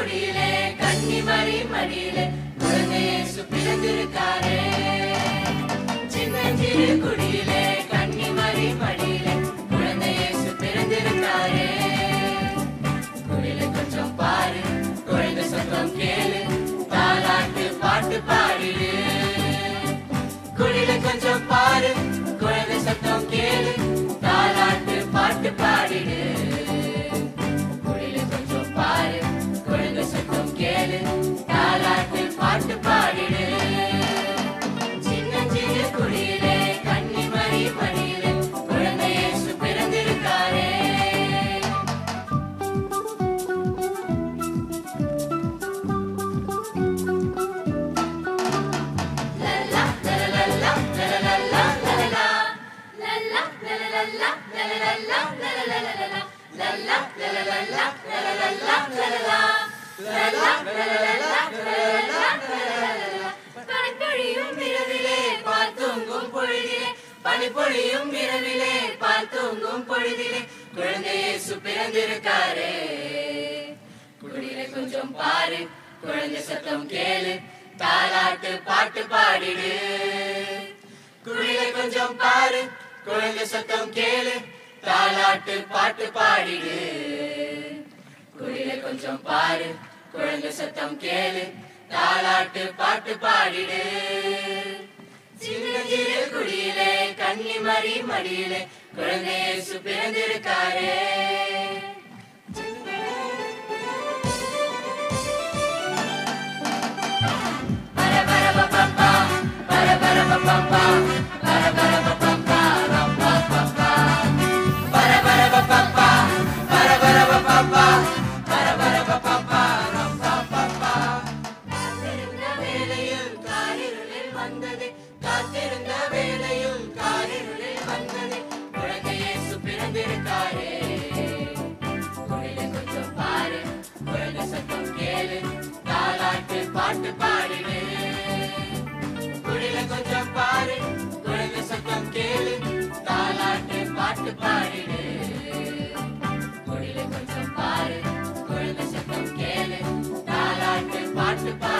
குடியிலே கன்னிமரி மடியிலே குழந்தை இயேசு பிறந்திருக்காரே. சின்னஞ்சிறு குடியிலே கன்னிமரி மடியிலே குழந்தை இயேசு பிறந்திருக்காரே. குடியில கொஞ்சம் பாரு, குழந்தை சத்தம் கேளு, தாலாட்டு பாட்டு பாடிடு. குடியில கொஞ்சம் பாரு, குழந்தை சத்தம் கேளு, தாலாட்டு பாட்டு பாடிடு. குடியில கொஞ்சம் பாரு, குழந்தை சத்தம் கேளு, தாலாட்டு பாட்டு பாடிடு. சின்னஞ்சிறு குடியிலே கன்னிமரி மடியிலே குழந்தை இயேசு பிறந்திருக்காரே. பனிப்பொழியும் இரவிலே பால் தூங்கும் பொழுதிலே குழந்தை இயேசு பிறந்திருக்காரே. குடியில கொஞ்சம் பாரு, குழந்தை சத்தம் கேளு, தாலாட்டு பாட்டு பாடிடு. குடியில கொஞ்சம் பாரு, குழந்தை சத்தம் கேளு, தாலாட்டு பாட்டு பாடிடு. குடியில கொஞ்சம் பாரு, குழந்தை சத்தம் கேளு, தாலாட்டு பாட்டு பாடிடு. சின்னஞ்சிறு குடியிலே கன்னிமரி மடியிலே குழந்தை இயேசு பிறந்திருக்காரே. பரபரபப்பா பரபரபப்பா பரபரபப்பா ரப்பப்பா பரபரபப்பா பரபரபப்பா பரபரபப்பா ரப்பப்பா. காத்திருந்த வேளையில் காரிருளில் வந்தது, காத்திருந்த வேளையில் காரிருளில் வந்தது குழந்தை இயேசு பிறந்திருக்காரே. குடியில கொஞ்சம் பாரு, குழந்தை சத்தம் கேளு, தாலாட்டு பாட்டு பாடிடு. குடியில கொஞ்சம் பாரு, குழந்தை சத்தம் கேளு, தாலாட்டு பாட்டு பாடிடு. குடியில கொஞ்சம் பாரு, குழந்தை சத்தம் கேளு, தாலாட்டு பாட்டு பாடிடு.